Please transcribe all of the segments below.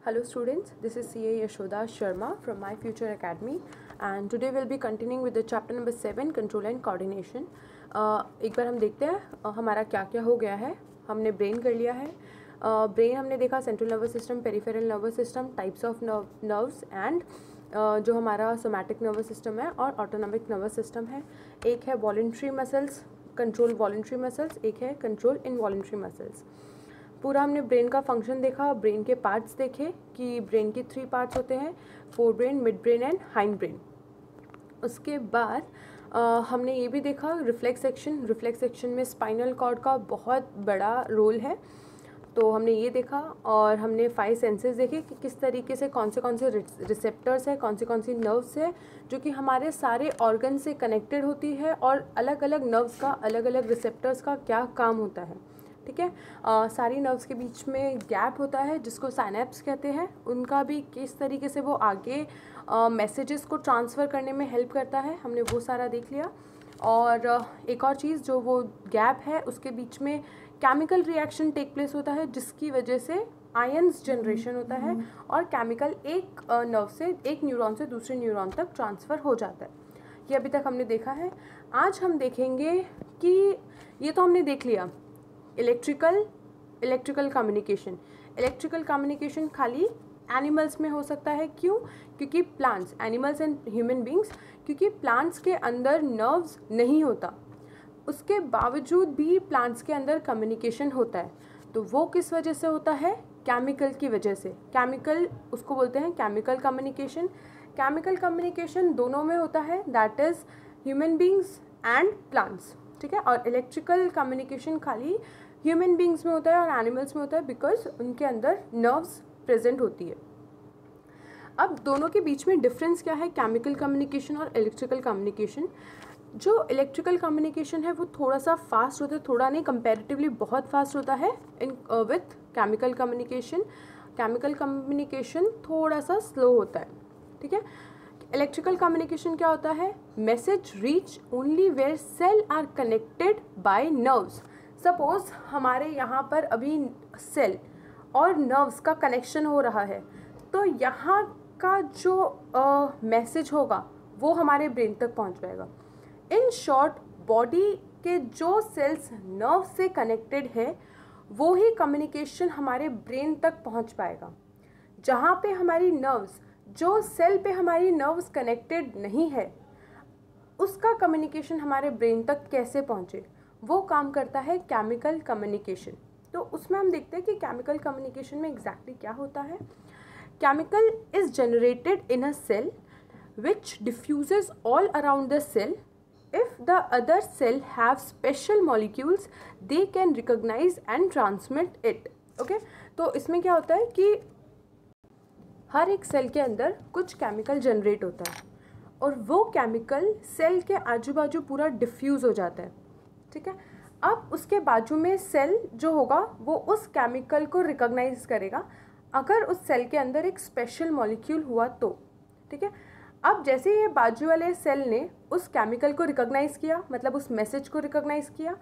Hello students, this is CA Yashoda Sharma from My Future Academy and today we'll be continuing with the chapter number 7 Control and Coordination. एक बार हम देखते हैं हमारा क्या क्या हो गया है. हमने ब्रेन कर लिया है. ब्रेन हमने देखा central nervous system, peripheral nervous system, types of nerves and जो हमारा सोमैटिक नर्वस सिस्टम है और ऑटोनॉमिक नर्वस सिस्टम है. एक है voluntary muscles, control voluntary muscles, एक है कंट्रोल इनवॉलंटरी मसल्स. पूरा हमने ब्रेन का फंक्शन देखा, ब्रेन के पार्ट्स देखे कि ब्रेन की 3 पार्ट्स होते हैं, fore brain, mid brain and hind brain. उसके बाद हमने ये भी देखा रिफ्लेक्स सेक्शन में स्पाइनल कॉर्ड का बहुत बड़ा रोल है. तो हमने ये देखा और हमने 5 सेंसेस देखे कि किस तरीके से कौन से रिसेप्टर्स है, कौन सी नर्व्स है जो कि हमारे सारे ऑर्गन से कनेक्टेड होती है और अलग अलग नर्व्स का, अलग अलग रिसेप्टर्स का क्या काम होता है. ठीक है. सारी नर्व्स के बीच में गैप होता है जिसको साइनेप्स कहते हैं. उनका भी किस तरीके से वो आगे मैसेजेस को ट्रांसफ़र करने में हेल्प करता है, हमने वो सारा देख लिया. और एक और चीज़, जो वो गैप है उसके बीच में केमिकल रिएक्शन टेक प्लेस होता है जिसकी वजह से आयन्स जनरेशन होता है और केमिकल एक नर्व से, एक न्यूरॉन से दूसरे न्यूरॉन तक ट्रांसफ़र हो जाता है. ये अभी तक हमने देखा है. आज हम देखेंगे कि ये तो हमने देख लिया इलेक्ट्रिकल कम्युनिकेशन खाली एनिमल्स में हो सकता है. क्यों? क्योंकि plants, animals and human beings, क्योंकि प्लांट्स के अंदर नर्व्स नहीं होता, उसके बावजूद भी प्लांट्स के अंदर कम्युनिकेशन होता है. तो वो किस वजह से होता है? केमिकल की वजह से. केमिकल, उसको बोलते हैं केमिकल कम्युनिकेशन. केमिकल कम्युनिकेशन दोनों में होता है, that is human beings and plants. ठीक है. और इलेक्ट्रिकल कम्युनिकेशन खाली ह्यूमन बींग्स में होता है और एनिमल्स में होता है बिकॉज उनके अंदर नर्व्स प्रेजेंट होती है. अब दोनों के बीच में डिफरेंस क्या है, केमिकल कम्युनिकेशन और इलेक्ट्रिकल कम्युनिकेशन. जो इलेक्ट्रिकल कम्युनिकेशन है वो थोड़ा सा फास्ट होता है, थोड़ा नहीं, कंपैरेटिवली बहुत फास्ट होता है in with chemical communication. Chemical communication थोड़ा सा स्लो होता है. ठीक है. इलेक्ट्रिकल कम्युनिकेशन क्या होता है? Message reach only where cell are connected by nerves. Suppose हमारे यहाँ पर अभी सेल और नर्व्स का कनेक्शन हो रहा है, तो यहाँ का जो मैसेज होगा वो हमारे ब्रेन तक पहुँच जाएगा. इन शॉर्ट, बॉडी के जो सेल्स नर्व से कनेक्टेड है वो ही कम्युनिकेशन हमारे ब्रेन तक पहुँच पाएगा. जहाँ पे हमारी नर्व्स, जो सेल पे हमारी नर्व्स कनेक्टेड नहीं है, उसका कम्युनिकेशन हमारे ब्रेन तक कैसे पहुँचे, वो काम करता है केमिकल कम्युनिकेशन. तो उसमें हम देखते हैं कि केमिकल कम्युनिकेशन में एग्जैक्टली क्या होता है. Chemical is generated in a cell which diffuses all around the cell. If the other cell have special molecules they can recognise and transmit it. Okay. तो इसमें क्या होता है कि हर एक सेल के अंदर कुछ केमिकल जनरेट होता है और वो केमिकल सेल के आजू बाजू पूरा डिफ्यूज़ हो जाता है. ठीक है. अब उसके बाजू में सेल जो होगा वो उस केमिकल को रिकॉग्नाइज करेगा अगर उस सेल के अंदर एक स्पेशल मॉलिक्यूल हुआ तो. ठीक है. अब जैसे ये बाजू वाले सेल ने उस केमिकल को रिकॉग्नाइज किया, मतलब उस मैसेज को रिकॉग्नाइज किया,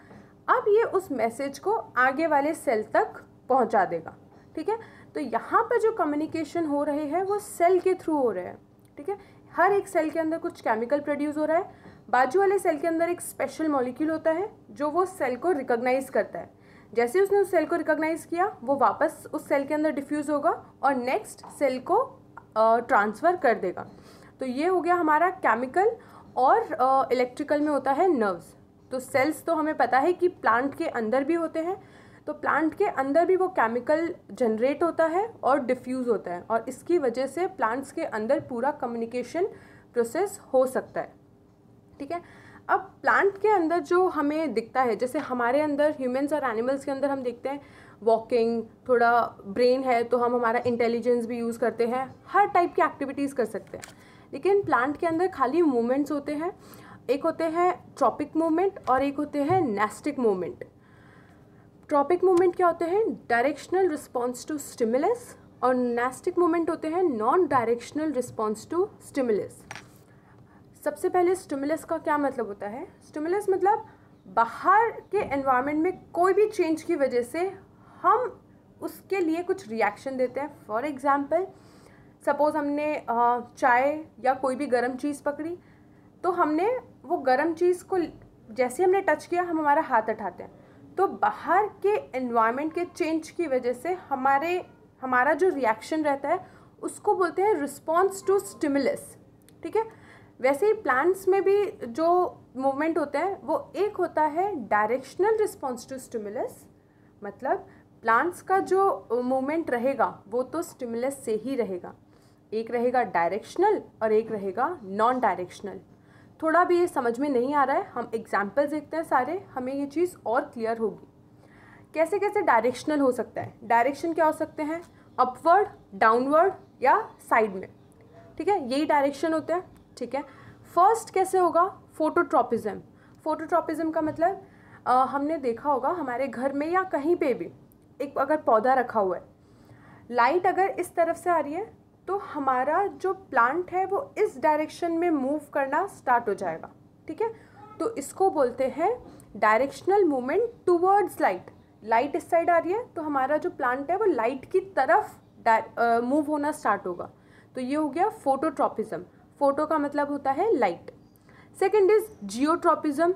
अब ये उस मैसेज को आगे वाले सेल तक पहुंचा देगा. ठीक है. तो यहाँ पर जो कम्युनिकेशन हो रहे हैं वो सेल के थ्रू हो रहे हैं. ठीक है. हर एक सेल के अंदर कुछ केमिकल प्रोड्यूस हो रहा है, बाजू वाले सेल के अंदर एक स्पेशल मॉलिक्यूल होता है जो वो सेल को रिकॉग्नाइज करता है. जैसे उसने उस सेल को रिकॉग्नाइज किया वो वापस उस सेल के अंदर डिफ्यूज़ होगा और नेक्स्ट सेल को ट्रांसफ़र कर देगा. तो ये हो गया हमारा केमिकल. और इलेक्ट्रिकल में होता है नर्व्स. तो सेल्स तो हमें पता है कि प्लांट के अंदर भी होते हैं, तो प्लांट के अंदर भी वो केमिकल जनरेट होता है और डिफ्यूज़ होता है और इसकी वजह से प्लांट्स के अंदर पूरा कम्युनिकेशन प्रोसेस हो सकता है. ठीक है. अब प्लांट के अंदर जो हमें दिखता है, जैसे हमारे अंदर ह्यूमंस और एनिमल्स के अंदर हम देखते हैं वॉकिंग, थोड़ा ब्रेन है तो हम हमारा इंटेलिजेंस भी यूज़ करते हैं, हर टाइप की एक्टिविटीज़ कर सकते हैं. लेकिन प्लांट के अंदर खाली मूवमेंट्स होते हैं. एक होते हैं ट्रॉपिक मूवमेंट और एक होते हैं नेस्टिक मूवमेंट. ट्रॉपिक मूवमेंट क्या होते हैं? Directional response to stimulus. और नेस्टिक मूवमेंट होते हैं non directional response to stimulus. सबसे पहले स्टिमुलस का क्या मतलब होता है? स्टिमुलस मतलब बाहर के एनवायरनमेंट में कोई भी चेंज की वजह से हम उसके लिए कुछ रिएक्शन देते हैं। फॉर एग्जाम्पल सपोज़ हमने चाय या कोई भी गर्म चीज़ पकड़ी, तो हमने वो गर्म चीज़ को जैसे हमने टच किया हम हमारा हाथ उठाते हैं, तो बाहर के एनवायरनमेंट के चेंज की वजह से हमारा जो रिएक्शन रहता है उसको बोलते हैं रिस्पॉन्स टू स्टिमुलस। ठीक है, वैसे ही प्लांट्स में भी जो मूवमेंट होते हैं वो एक होता है डायरेक्शनल रिस्पॉन्स टू स्टिमुलस, मतलब प्लांट्स का जो मूवमेंट रहेगा वो तो स्टिमुलस से ही रहेगा। एक रहेगा डायरेक्शनल और एक रहेगा नॉन डायरेक्शनल। थोड़ा भी ये समझ में नहीं आ रहा है, हम एग्जाम्पल्स देखते हैं सारे, हमें ये चीज़ और क्लियर होगी। कैसे कैसे डायरेक्शनल हो सकता है। डायरेक्शन क्या हो सकते हैं, अपवर्ड, डाउनवर्ड या साइड में। ठीक है, यही डायरेक्शन होते हैं। ठीक है, फर्स्ट कैसे होगा, फोटोट्रॉपिज्म। फोटोट्रॉपिज्म का मतलब हमने देखा होगा हमारे घर में या कहीं पे भी एक अगर पौधा रखा हुआ है, लाइट अगर इस तरफ से आ रही है तो हमारा जो प्लांट है वो इस डायरेक्शन में मूव करना स्टार्ट हो जाएगा। ठीक है, तो इसको बोलते हैं directional movement towards light. Light इस साइड आ रही है तो हमारा जो प्लांट है वो लाइट की तरफ मूव होना स्टार्ट होगा। तो ये हो गया फोटोट्रॉपिज्म। फोटो का मतलब होता है light. Second is geotropism.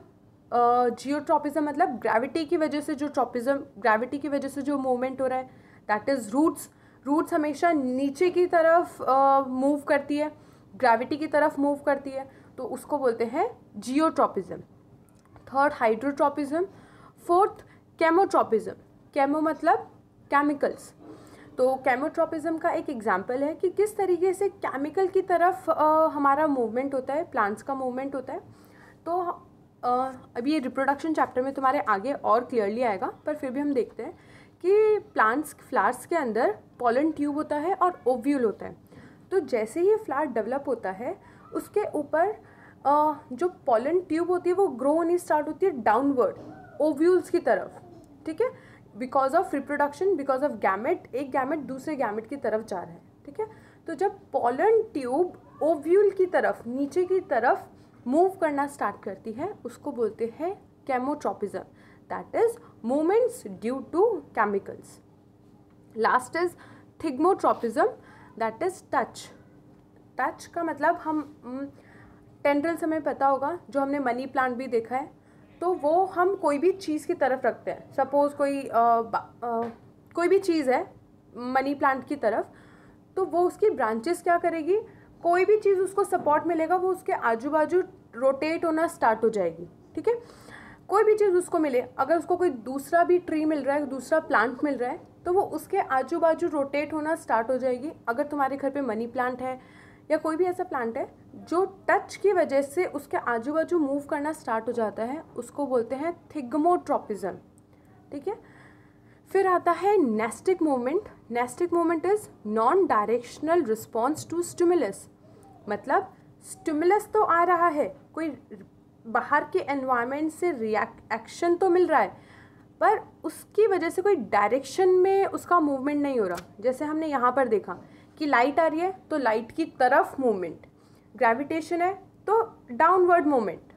Geotropism मतलब ग्रेविटी की वजह से जो ट्रॉपिज्म, ग्रेविटी की वजह से जो मूवमेंट हो रहा है, दैट इज़ रूट्स। रूट्स हमेशा नीचे की तरफ मूव करती है, ग्रेविटी की तरफ मूव करती है, तो उसको बोलते हैं geotropism. Third hydrotropism. Fourth chemotropism. Chemo मतलब केमिकल्स। तो केमोट्रॉपिज्म का एक एग्जांपल है कि किस तरीके से केमिकल की तरफ हमारा मूवमेंट होता है, प्लांट्स का मूवमेंट होता है। तो अभी ये रिप्रोडक्शन चैप्टर में तुम्हारे आगे और क्लियरली आएगा, पर फिर भी हम देखते हैं कि प्लांट्स फ्लावर्स के अंदर पॉलन ट्यूब होता है और ओव्यूल होता है। तो जैसे ही फ्लावर डेवलप होता है उसके ऊपर जो पॉलन ट्यूब होती है वो ग्रो होनी स्टार्ट होती है डाउनवर्ड ओव्यूल्स की तरफ। ठीक है, because of reproduction, because of gamete, एक गैमेट दूसरे गैमेट की तरफ जा रहा है। ठीक है, तो जब पॉलन ट्यूब ओव्यूल की तरफ, नीचे की तरफ मूव करना स्टार्ट करती है उसको बोलते हैं chemotropism, that is movements due to chemicals. Last is thigmotropism, that is touch. Touch का मतलब हम टेंड्रिल्स हमें पता होगा, जो हमने मनी प्लांट भी देखा है, तो वो हम कोई भी चीज़ की तरफ रखते हैं। सपोज़ कोई भी चीज़ है मनी प्लांट की तरफ, तो वो उसकी ब्रांचेस क्या करेगी, कोई भी चीज़ उसको सपोर्ट मिलेगा वो उसके आजू बाजू रोटेट होना स्टार्ट हो जाएगी। ठीक है, कोई भी चीज़ उसको मिले, अगर उसको कोई दूसरा भी ट्री मिल रहा है, दूसरा प्लांट मिल रहा है, तो वो उसके आजू बाजू रोटेट होना स्टार्ट हो जाएगी। अगर तुम्हारे घर पे मनी प्लांट है या कोई भी ऐसा प्लांट है जो टच की वजह से उसके आजू बाजू मूव करना स्टार्ट हो जाता है, उसको बोलते हैं थिग्मोट्रॉपिज्म। ठीक है, फिर आता है nastic movement. Nastic movement is non directional response to stimulus. मतलब स्टिमुलस तो आ रहा है, कोई बाहर के एनवायरनमेंट से एक्शन तो मिल रहा है, पर उसकी वजह से कोई डायरेक्शन में उसका मूवमेंट नहीं हो रहा। जैसे हमने यहाँ पर देखा कि लाइट आ रही है तो लाइट की तरफ मूवमेंट, ग्रेविटेशन है तो डाउनवर्ड मूवमेंट,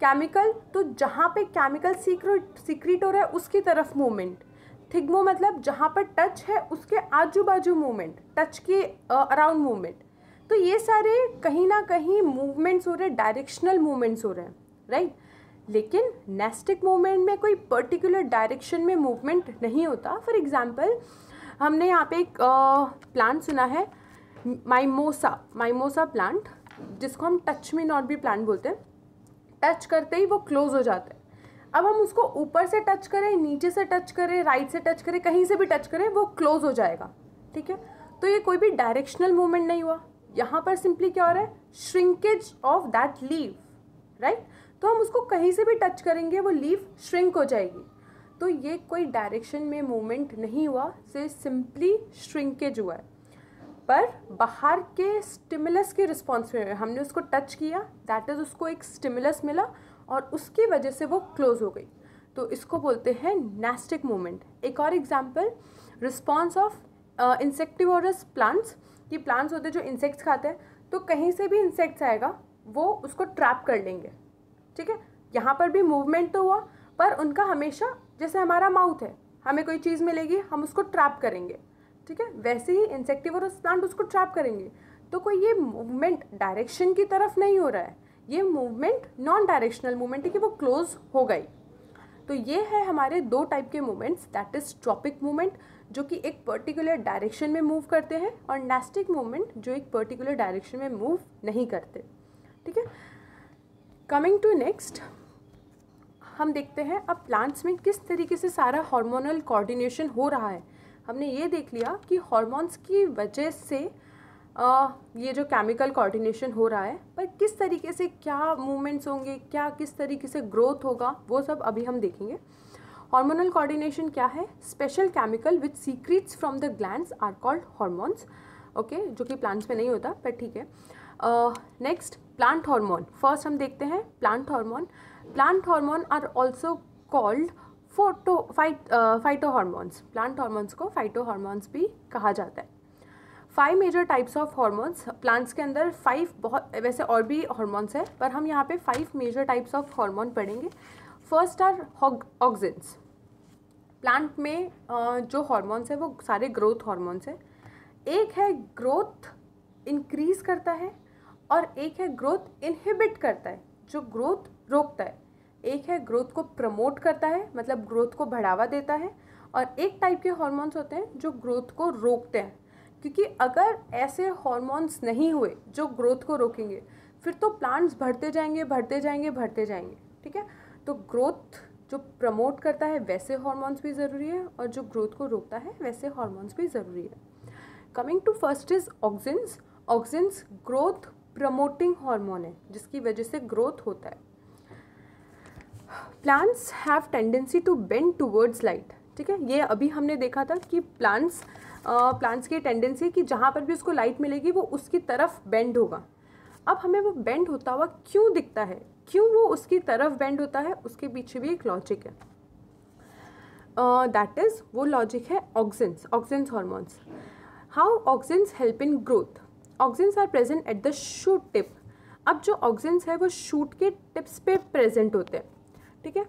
केमिकल तो जहाँ पे केमिकल सीक्रेट हो रहा है उसकी तरफ मूवमेंट, थिग्मो मतलब जहाँ पर टच है उसके आजू बाजू मूवमेंट, टच के अराउंड मूवमेंट। तो ये सारे कहीं ना कहीं मूवमेंट्स हो रहे हैं, डायरेक्शनल मूवमेंट्स हो रहे हैं, राइट। लेकिन नेस्टिक मूवमेंट में कोई पर्टिकुलर डायरेक्शन में मूवमेंट नहीं होता। फॉर एग्जांपल हमने यहाँ पे एक प्लांट सुना है माइमोसा प्लांट, जिसको हम touch me not be plant बोलते हैं। टच करते ही वो क्लोज हो जाता है। अब हम उसको ऊपर से टच करें, नीचे से टच करें, राइट से टच करें, कहीं से भी टच करें, वो क्लोज हो जाएगा। ठीक है, तो ये कोई भी डायरेक्शनल मूवमेंट नहीं हुआ। यहाँ पर सिंपली क्या हो रहा है, shrinkage of that leave, right. तो हम उसको कहीं से भी टच करेंगे वो लीव श्रिंक हो जाएगी। तो ये कोई डायरेक्शन में मूवमेंट नहीं हुआ, से सिंपली श्रिंकेज हुआ है। पर बाहर के स्टिमुलस के रिस्पॉन्स में हमने उसको टच किया, दैट इज़ उसको एक स्टिमुलस मिला और उसकी वजह से वो क्लोज हो गई। तो इसको बोलते हैं नेस्टिक मूवमेंट। एक और example, response of insectivorous plants. ये प्लांट्स होते हैं जो इंसेक्ट्स खाते हैं, तो कहीं से भी इंसेक्ट्स आएगा वो उसको ट्रैप कर लेंगे। ठीक है, यहाँ पर भी मूवमेंट तो हुआ, पर उनका हमेशा, जैसे हमारा माउथ है, हमें कोई चीज़ मिलेगी, हम उसको ट्रैप करेंगे, ठीक है। वैसे ही इंसेक्टिवोरस प्लांट उसको ट्रैप करेंगे। तो कोई ये मूवमेंट डायरेक्शन की तरफ नहीं हो रहा है, ये मूवमेंट नॉन डायरेक्शनल मूवमेंट है कि वो क्लोज हो गई। तो ये है हमारे दो टाइप के movements, that is tropic movement जो कि एक पर्टिकुलर डायरेक्शन में मूव करते हैं, और नेस्टिक मूवमेंट जो एक पर्टिकुलर डायरेक्शन में मूव नहीं करते, ठीक है। कमिंग टू नेक्स्ट, हम देखते हैं अब प्लांट्स में किस तरीके से सारा हार्मोनल कोऑर्डिनेशन हो रहा है। हमने ये देख लिया कि हार्मोन्स की वजह से ये जो केमिकल कोऑर्डिनेशन हो रहा है, पर किस तरीके से क्या मूवमेंट्स होंगे, क्या किस तरीके से ग्रोथ होगा, वो सब अभी हम देखेंगे। हार्मोनल कोऑर्डिनेशन क्या है? Special chemical which secretes from the glands are called hormones, okay, जो कि प्लांट्स में नहीं होता, पर ठीक है। Next, plant hormone. फर्स्ट हम देखते हैं plant hormone. Plant hormone are also called phyto hormones. Plant hormones को फाइटो हार्मोन्स भी कहा जाता है। 5 major types of hormones plants के अंदर, 5 बहुत, वैसे और भी हार्मोन्स है, पर हम यहाँ पे 5 मेजर टाइप्स ऑफ हार्मोन पढ़ेंगे। First are auxins. प्लांट में जो हार्मोन्स है वो सारे ग्रोथ हार्मोन्स है। एक है ग्रोथ इंक्रीज करता है, और एक है ग्रोथ इनहिबिट करता है, जो ग्रोथ रोकता है। एक है ग्रोथ को प्रमोट करता है, मतलब ग्रोथ को बढ़ावा देता है, और एक टाइप के हार्मोन्स होते हैं जो ग्रोथ को रोकते हैं। क्योंकि अगर ऐसे हार्मोन्स नहीं हुए जो ग्रोथ को रोकेंगे, फिर तो प्लांट्स बढ़ते जाएंगे बढ़ते जाएंगे बढ़ते जाएंगे, ठीक है। तो ग्रोथ जो प्रमोट करता है वैसे हार्मोन्स भी ज़रूरी है, और जो ग्रोथ को रोकता है वैसे हार्मोन्स भी ज़रूरी है। Coming to first is auxins. Auxins growth promoting hormone है, जिसकी वजह से ग्रोथ होता है। Plants have tendency to bend towards light, ठीक है। ये अभी हमने देखा था कि प्लांट्स की टेंडेंसी है कि जहाँ पर भी उसको लाइट मिलेगी वो उसकी तरफ बेंड होगा। अब हमें वो बेंड होता हुआ क्यों दिखता है, क्यों वो उसकी तरफ बेंड होता है, उसके पीछे भी एक लॉजिक है। दैट इज, वो लॉजिक है auxins hormones. How auxins help in growth? Auxins are present at the shoot tip. अब जो ऑक्सिन्स है वो शूट के टिप्स पे प्रेजेंट होते हैं, ठीक है।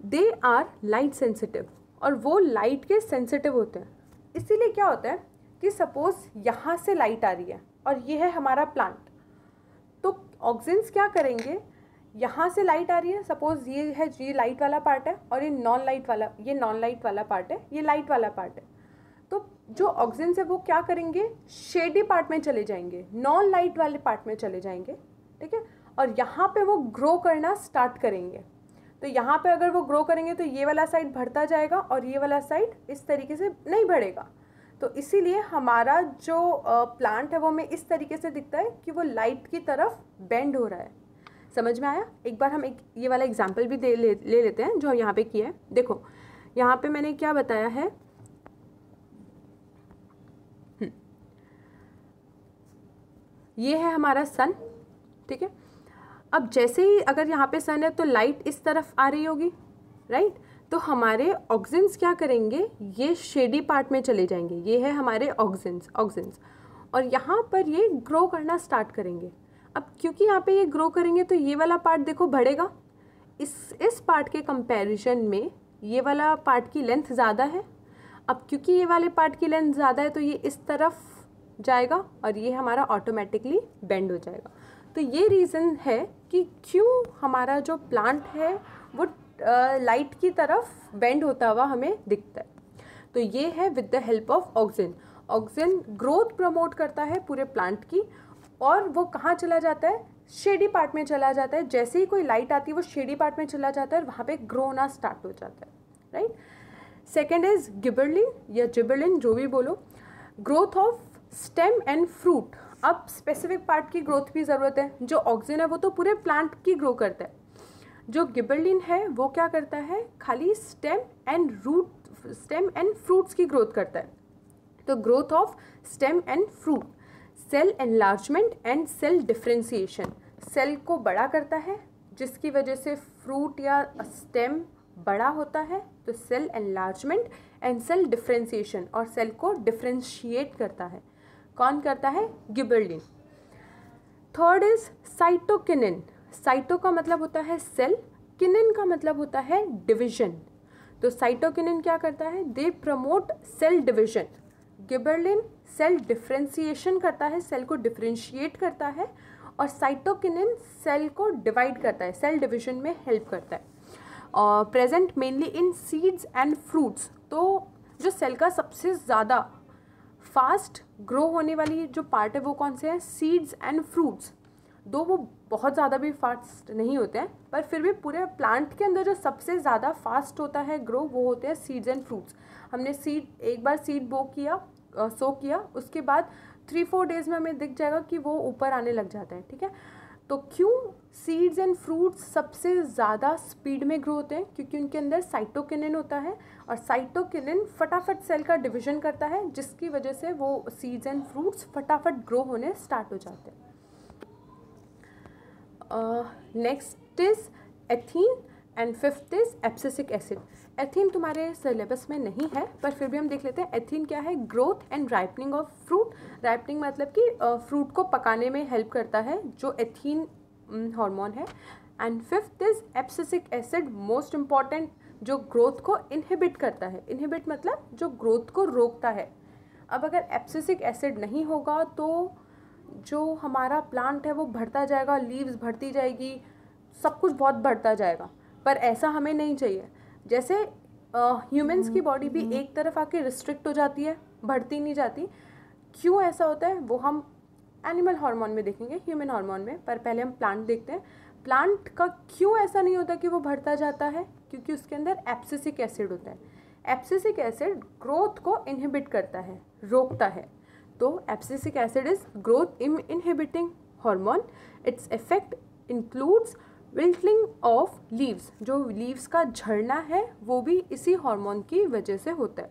दे आर लाइट सेंसिटिव, और वो लाइट के सेंसिटिव होते हैं। इसीलिए क्या होता है कि सपोज यहाँ से लाइट आ रही है और ये है हमारा प्लांट, तो ऑक्सिन्स क्या करेंगे, यहाँ से लाइट आ रही है, सपोज ये है, ये लाइट वाला पार्ट है, और ये नॉन लाइट वाला पार्ट है, ये लाइट वाला पार्ट है। तो जो ऑक्सिन्स है वो क्या करेंगे, शेडी पार्ट में चले जाएंगे, नॉन लाइट वाले पार्ट में चले जाएंगे, ठीक है। और यहाँ पे वो ग्रो करना स्टार्ट करेंगे। तो यहाँ पे अगर वो ग्रो करेंगे तो ये वाला साइड बढ़ता जाएगा, और ये वाला साइड इस तरीके से नहीं बढ़ेगा। तो इसीलिए हमारा जो प्लांट है वो हमें इस तरीके से दिखता है कि वो लाइट की तरफ बेंड हो रहा है। समझ में आया? एक बार हम ये वाला एग्जाम्पल भी ले लेते हैं जो यहाँ पे किया है। देखो यहाँ पे मैंने क्या बताया है, ये है हमारा सन, ठीक है। अब जैसे ही अगर यहाँ पे सन है तो लाइट इस तरफ आ रही होगी, राइट। तो हमारे ऑक्सिन्स क्या करेंगे, ये शेडी पार्ट में चले जाएंगे, ये है हमारे ऑक्सिन्स, और यहाँ पर ये ग्रो करना स्टार्ट करेंगे। अब क्योंकि यहाँ पे ये ग्रो करेंगे तो ये वाला पार्ट देखो बढ़ेगा, इस पार्ट के कंपैरिजन में ये वाला पार्ट की लेंथ ज़्यादा है। अब क्योंकि ये वाले पार्ट की लेंथ ज़्यादा है तो ये इस तरफ जाएगा, और ये हमारा ऑटोमेटिकली बेंड हो जाएगा। तो ये रीज़न है कि क्यों हमारा जो प्लांट है वो लाइट की तरफ बेंड होता हुआ हमें दिखता है। तो ये है with the help of auxin. Auxin growth promote करता है पूरे प्लांट की, और वो कहाँ चला जाता है, शेडी पार्ट में चला जाता है। जैसे ही कोई लाइट आती है वो शेडी पार्ट में चला जाता है और वहाँ पे ग्रो होना स्टार्ट हो जाता है, राइट। सेकेंड इज गिबरलिन या जिबरलिन, जो भी बोलो। Growth of stem and fruit. अब स्पेसिफिक पार्ट की ग्रोथ की ज़रूरत है। जो ऑक्सिन है वो तो पूरे प्लांट की ग्रो करता है, जो गिबरलिन है वो क्या करता है, खाली स्टेम एंड फ्रूट्स की ग्रोथ करता है। तो growth of stem and fruit, cell enlargement and cell differentiation. Cell को बड़ा करता है जिसकी वजह से फ्रूट या स्टेम बड़ा होता है, तो cell enlargement and cell differentiation, और सेल को डिफ्रेंशिएट करता है। कौन करता है, gibberellin. Third is cytokinin. Cyto का मतलब होता है सेल, किनिन का मतलब होता है डिवीजन। तो साइटोकिनिन क्या करता है, they promote cell division, gibberellin cell differentiation करता है, सेल को डिफ्रेंशिएट करता है, और साइटोकिनिन सेल को डिवाइड करता है, सेल डिविजन में हेल्प करता है। Present mainly in seeds and fruits, तो जो सेल का सबसे ज़्यादा फास्ट ग्रो होने वाली जो पार्ट है वो कौन से है, सीड्स एंड फ्रूट्स। दो वो बहुत ज़्यादा भी फास्ट नहीं होते हैं, पर फिर भी पूरे प्लांट के अंदर जो सबसे ज़्यादा फास्ट होता है ग्रो वो होते हैं सीड्स एंड फ्रूट्स। हमने सीड एक बार सीड सो किया, उसके बाद 3-4 डेज़ में हमें दिख जाएगा कि वो ऊपर आने लग जाता है, ठीक है। तो क्यों सीड्स एंड फ्रूट्स सबसे ज़्यादा स्पीड में ग्रो होते हैं, क्योंकि उनके अंदर साइटोकिनिन होता है, और साइटोकिनिन फटाफट सेल का डिवीजन करता है, जिसकी वजह से वो सीड्स एंड फ्रूट्स फटाफट ग्रो होने स्टार्ट हो जाते हैं। Next is ethene and fifth is abscisic acid. Ethene तुम्हारे सिलेबस में नहीं है, पर फिर भी हम देख लेते हैं। एथीन क्या है, growth and ripening of fruit. Ripening मतलब कि फ्रूट को पकाने में हेल्प करता है, जो एथीन हार्मोन है। And fifth is abscisic acid, most important, जो ग्रोथ को इनहिबिट करता है। इनहिबिट मतलब जो ग्रोथ को रोकता है। अब अगर एब्सिसिक एसिड नहीं होगा तो जो हमारा प्लांट है वो बढ़ता जाएगा, लीव्स बढ़ती जाएगी, सब कुछ बहुत बढ़ता जाएगा, पर ऐसा हमें नहीं चाहिए। जैसे ह्यूमंस की बॉडी भी एक तरफ आके रिस्ट्रिक्ट हो जाती है, बढ़ती नहीं जाती। क्यों ऐसा होता है वो हम एनिमल हार्मोन में देखेंगे, ह्यूमन हार्मोन में, पर पहले हम प्लांट देखते हैं। प्लांट का क्यों ऐसा नहीं होता कि वो बढ़ता जाता है, क्योंकि उसके अंदर एब्सिसिक एसिड होता है। एब्सिसिक एसिड ग्रोथ को इनहिबिट करता है, रोकता है। तो abscisic acid is growth inhibiting hormone. Its effect includes wilting of leaves, जो लीव्स का झड़ना है वो भी इसी हार्मोन की वजह से होता है,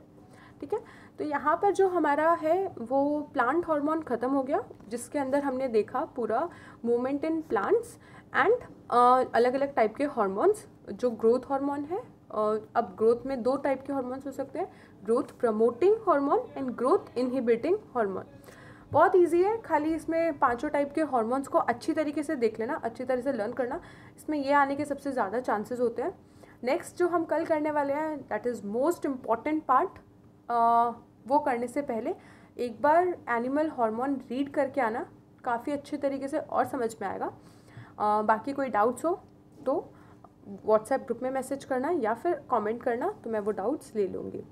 ठीक है। तो यहाँ पर जो हमारा है वो प्लांट हार्मोन ख़त्म हो गया, जिसके अंदर हमने देखा पूरा मूवमेंट इन प्लांट्स एंड अलग अलग टाइप के हार्मोन्स, जो ग्रोथ हार्मोन है। अब ग्रोथ में 2 टाइप के हार्मोन्स हो सकते हैं, growth promoting hormone and growth inhibiting hormone. बहुत इजी है, खाली इसमें 5 टाइप के हार्मोन्स को अच्छी तरीके से देख लेना, अच्छी तरह से लर्न करना, इसमें ये आने के सबसे ज़्यादा चांसेस होते हैं। नेक्स्ट जो हम कल करने वाले हैं, that is most important part. वो करने से पहले एक बार एनिमल हार्मोन रीड करके आना, काफ़ी अच्छे तरीके से और समझ में आएगा। बाकी कोई डाउट्स हो तो व्हाट्सएप ग्रुप में मैसेज करना या फिर कमेंट करना, तो मैं वो डाउट्स ले लूँगी।